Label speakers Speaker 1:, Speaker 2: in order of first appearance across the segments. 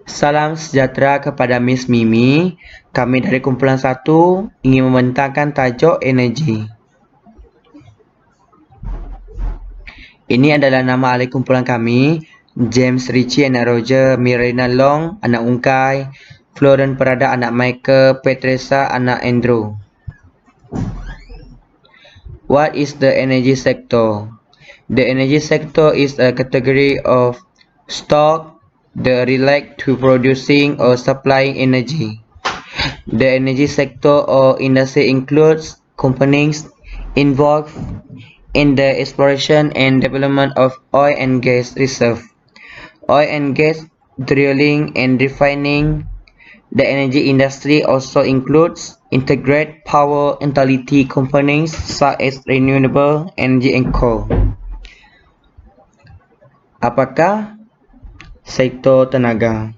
Speaker 1: Salam sejahtera kepada Miss Mimi. Kami dari kumpulan 1 ingin membentangkan tajuk energi. Ini adalah nama ahli kumpulan kami, James Ritchie anak Roger, Mirena Long anak Ungkai, Florence Prada anak Michael, Petresa anak Andrew. What is the energy sector? The energy sector is a category of stock that relate to producing or supplying energy. The energy sector or industry includes companies involved in the exploration and development of oil and gas reserve, oil and gas drilling and refining. The energy industry also includes integrated power utility companies such as renewable energy and coal. Apakah sektor tenaga?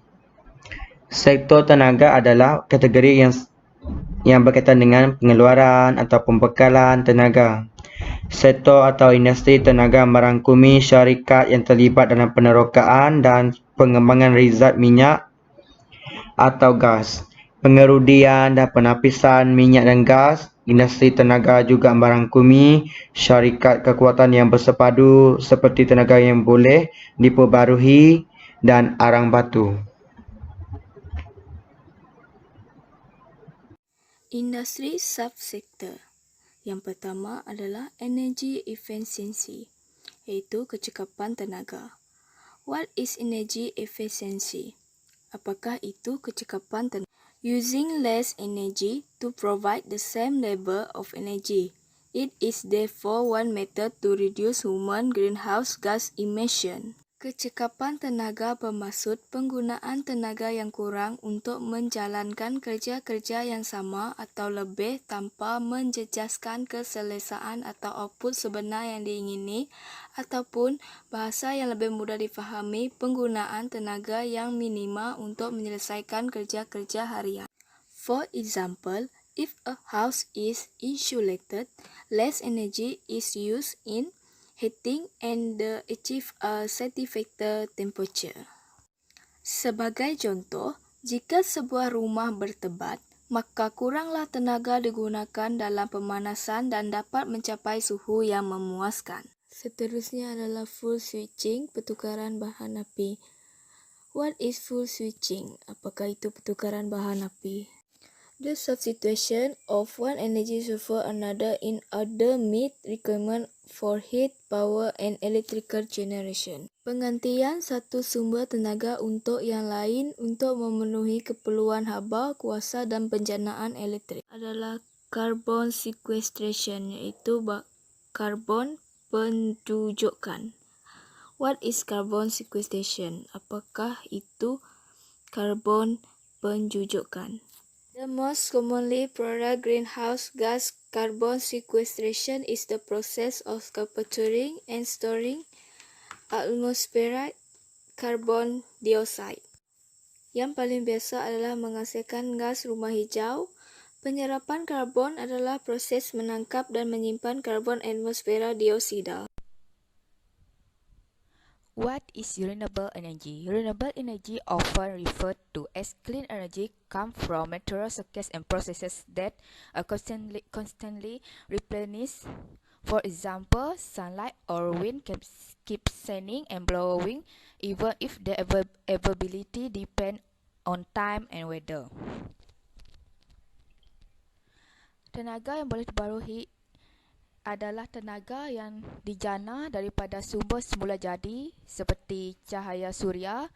Speaker 1: Sektor tenaga adalah kategori yang berkaitan dengan pengeluaran atau pembekalan tenaga. Sektor atau industri tenaga merangkumi syarikat yang terlibat dalam penerokaan dan pengembangan rezerv minyak atau gas, pengerudian dan penapisan minyak dan gas. Industri tenaga juga merangkumi syarikat kekuatan yang bersepadu seperti tenaga yang boleh diperbarui dan arang batu.
Speaker 2: Industri subsektor. Yang pertama adalah energy efficiency, iaitu kecekapan tenaga. What is energy efficiency? Apakah itu kecekapan tenaga? Using less energy to provide the same level of energy. It is therefore one method to reduce human greenhouse gas emission. Kecekapan tenaga bermaksud penggunaan tenaga yang kurang untuk menjalankan kerja-kerja yang sama atau lebih tanpa menjejaskan keselesaan atau output sebenar yang diingini, ataupun bahasa yang lebih mudah difahami, penggunaan tenaga yang minima untuk menyelesaikan kerja-kerja harian. For example, if a house is insulated, less energy is used in heating and achieve a satisfactory temperature. Sebagai contoh, jika sebuah rumah bertebat, maka kuranglah tenaga digunakan dalam pemanasan dan dapat mencapai suhu yang memuaskan. Seterusnya adalah fuel switching, pertukaran bahan api. What is fuel switching? Apakah itu pertukaran bahan api? The substitution of one energy source for another in order meet requirement for heat, power, and electrical generation. Penggantian satu sumber tenaga untuk yang lain untuk memenuhi keperluan haba, kuasa, dan penjanaan elektrik adalah carbon sequestration, iaitu karbon penjujukan. What is carbon sequestration? Apakah itu karbon penjujukan? The most commonly product greenhouse gas carbon sequestration is the process of capturing and storing atmospheric carbon dioxide. Yang paling biasa adalah menghasilkan gas rumah hijau. Penyerapan karbon adalah proses menangkap dan menyimpan karbon atmosfera dioksida.
Speaker 3: What is renewable energy? Renewable energy, often referred to as clean energy, comes from natural sources and processes that are constantly replenished. For example, sunlight or wind keep shining and blowing, even if the availability depends on time and weather. Tenaga yang boleh diperbarui adalah tenaga yang dijana daripada sumber semula jadi seperti cahaya suria,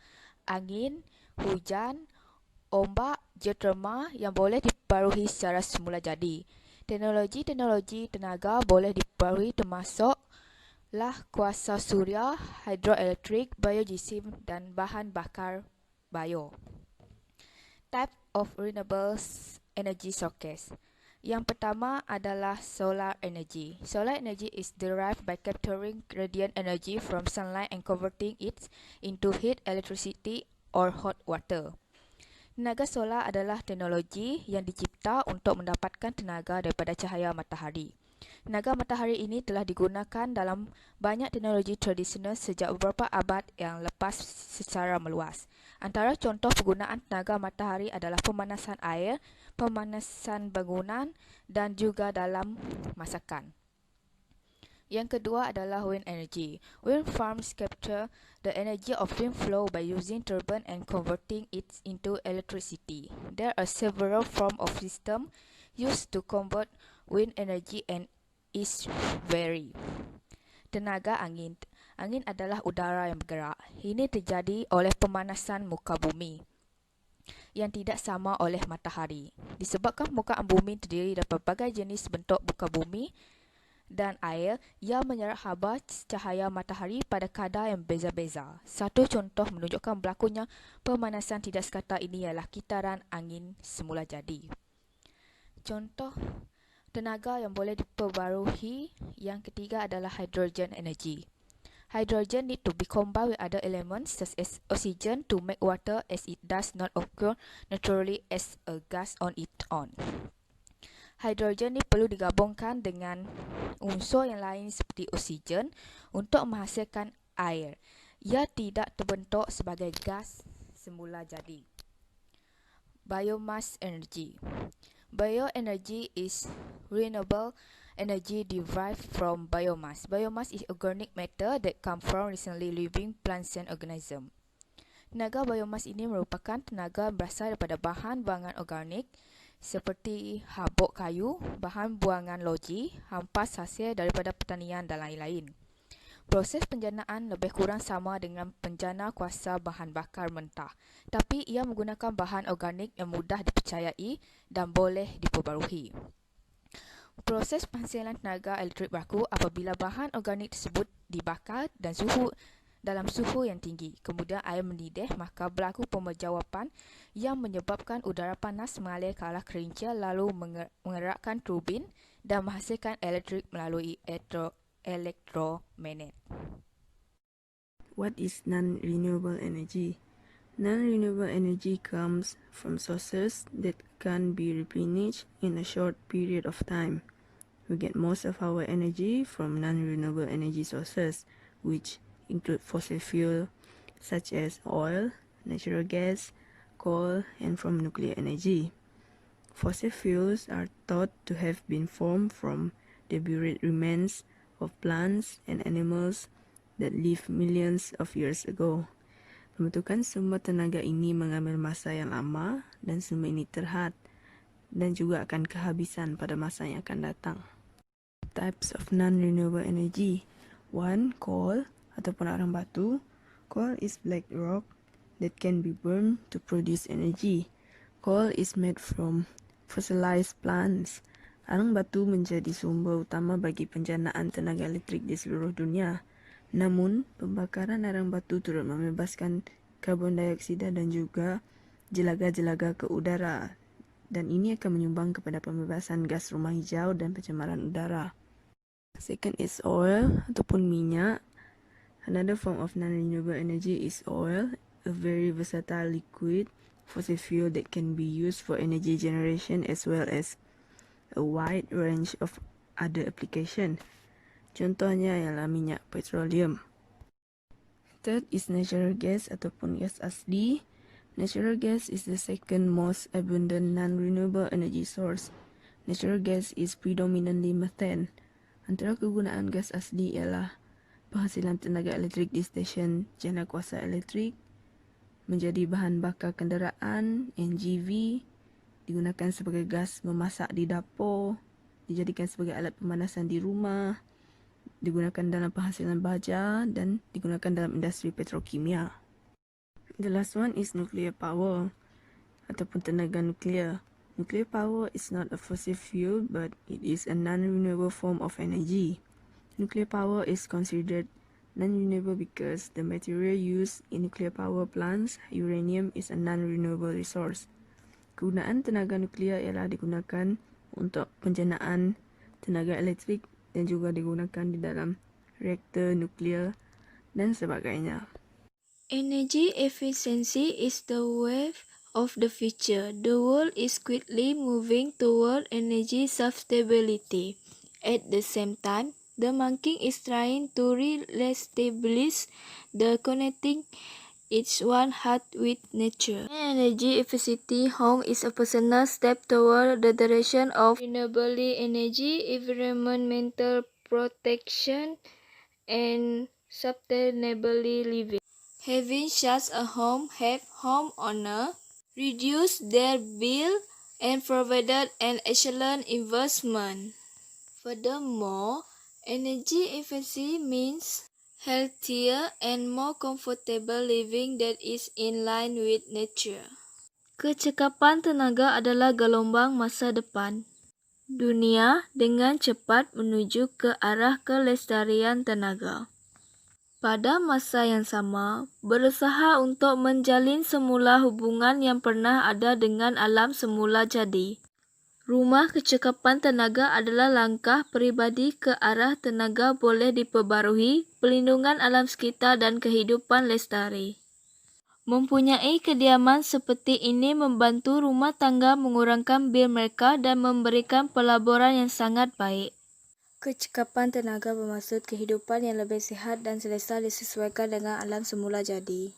Speaker 3: angin, hujan, ombak, geoterma yang boleh diperbarui secara semula jadi. Teknologi tenaga boleh diperbarui termasuklah kuasa suria, hidroelektrik, biogeosim dan bahan bakar bio. Type of renewable energy sources. Yang pertama adalah solar energy. Solar energy is derived by capturing radiant energy from sunlight and converting it into heat, electricity or hot water. Tenaga solar adalah teknologi yang dicipta untuk mendapatkan tenaga daripada cahaya matahari. Tenaga matahari ini telah digunakan dalam banyak teknologi tradisional sejak beberapa abad yang lepas secara meluas. Antara contoh penggunaan tenaga matahari adalah pemanasan air, pemanasan bangunan dan juga dalam masakan. Yang kedua adalah wind energy. Wind farms capture the energy of wind flow by using turbine and converting it into electricity. There are several forms of system used to convert wind energy and is vary. Tenaga angin. Angin adalah udara yang bergerak. Ini terjadi oleh pemanasan muka bumi yang tidak sama oleh matahari. Disebabkan permukaan bumi terdiri dari pelbagai jenis bentuk muka bumi dan air yang menyerap haba cahaya matahari pada kadar yang beza-beza. Satu contoh menunjukkan berlakunya pemanasan tidak sekata ini ialah kitaran angin semula jadi. Contoh tenaga yang boleh diperbarui yang ketiga adalah hydrogen energy. Hydrogen need to be combined with other elements such as oxygen to make water as it does not occur naturally as a gas on its own. Hidrogen ni perlu digabungkan dengan unsur yang lain seperti oksigen untuk menghasilkan air. Ia tidak terbentuk sebagai gas semula jadi. Biomass energy. Bioenergy is renewable energy derived from biomass. Biomass is organic matter that come from recently living plants and organisms. Tenaga biomas ini merupakan tenaga berasal daripada bahan buangan organik seperti habuk kayu, bahan buangan loji, hampas hasil daripada pertanian dan lain-lain. Proses penjanaan lebih kurang sama dengan penjana kuasa bahan bakar mentah, tapi ia menggunakan bahan organik yang mudah dipercayai dan boleh diperbarui. Proses penghasilan tenaga elektrik berlaku apabila bahan organik tersebut dibakar dan dalam suhu yang tinggi. Kemudian air mendidih, maka berlaku pemejawapan yang menyebabkan udara panas mengalir ke arah kerinca lalu mengerakkan turbin dan menghasilkan elektrik melalui elektromagnet.
Speaker 4: What is non-renewable energy? Non-renewable energy comes from sources that can be replenished in a short period of time. We get most of our energy from non-renewable energy sources, which include fossil fuel such as oil, natural gas, coal, and from nuclear energy. Fossil fuels are thought to have been formed from the buried remains of plants and animals that lived millions of years ago. Pembentukan sumber tenaga ini mengambil masa yang lama dan sumber ini terhad dan juga akan kehabisan pada masa yang akan datang. Types of non-renewable energy. 1. Coal ataupun arang batu. Coal is black rock that can be burned to produce energy. Coal is made from fossilized plants. Arang batu menjadi sumber utama bagi penjanaan tenaga elektrik di seluruh dunia. Namun, pembakaran arang batu turut membebaskan karbon dioksida dan juga jelaga-jelaga ke udara, dan ini akan menyumbang kepada pembebasan gas rumah hijau dan pencemaran udara. Second is oil ataupun minyak. Another form of non-renewable energy is oil, a very versatile liquid fossil fuel that can be used for energy generation as well as a wide range of other application. Contohnya ialah minyak petroleum. Third is natural gas ataupun gas asli. Natural gas is the second most abundant non-renewable energy source. Natural gas is predominantly methane. Antara kegunaan gas asli ialah penghasilan tenaga elektrik di stesen jana kuasa elektrik, menjadi bahan bakar kenderaan, NGV, digunakan sebagai gas memasak di dapur, dijadikan sebagai alat pemanasan di rumah, digunakan dalam penghasilan baja dan digunakan dalam industri petrokimia. The last one is nuclear power ataupun tenaga nuklear. Nuclear power is not a fossil fuel but it is a non-renewable form of energy. Nuclear power is considered non-renewable because the material used in nuclear power plants, uranium, is a non-renewable resource. Kegunaan tenaga nuklear ialah digunakan untuk penjanaan tenaga elektrik dan juga digunakan di dalam reaktor nuklear dan sebagainya.
Speaker 2: Energy efficiency is the wave of the future. The world is quickly moving toward energy sustainability. At the same time, the monkey is trying to re-establish the connecting its one heart with nature. Energy efficiency home is a personal step toward the direction of renewable energy, environmental protection, and sustainable living. Having such a home helps homeowners reduce their bill and provided an excellent investment. Furthermore, energy efficiency means healthier and more comfortable living that is in line with nature. Kecekapan tenaga adalah gelombang masa depan. Dunia dengan cepat menuju ke arah kelestarian tenaga. Pada masa yang sama, berusaha untuk menjalin semula hubungan yang pernah ada dengan alam semula jadi. Rumah kecekapan tenaga adalah langkah peribadi ke arah tenaga boleh diperbarui, pelindungan alam sekitar dan kehidupan lestari. Mempunyai kediaman seperti ini membantu rumah tangga mengurangkan bil mereka dan memberikan pelaburan yang sangat baik. Kecekapan tenaga bermaksud kehidupan yang lebih sihat dan selesa disesuaikan dengan alam semula jadi.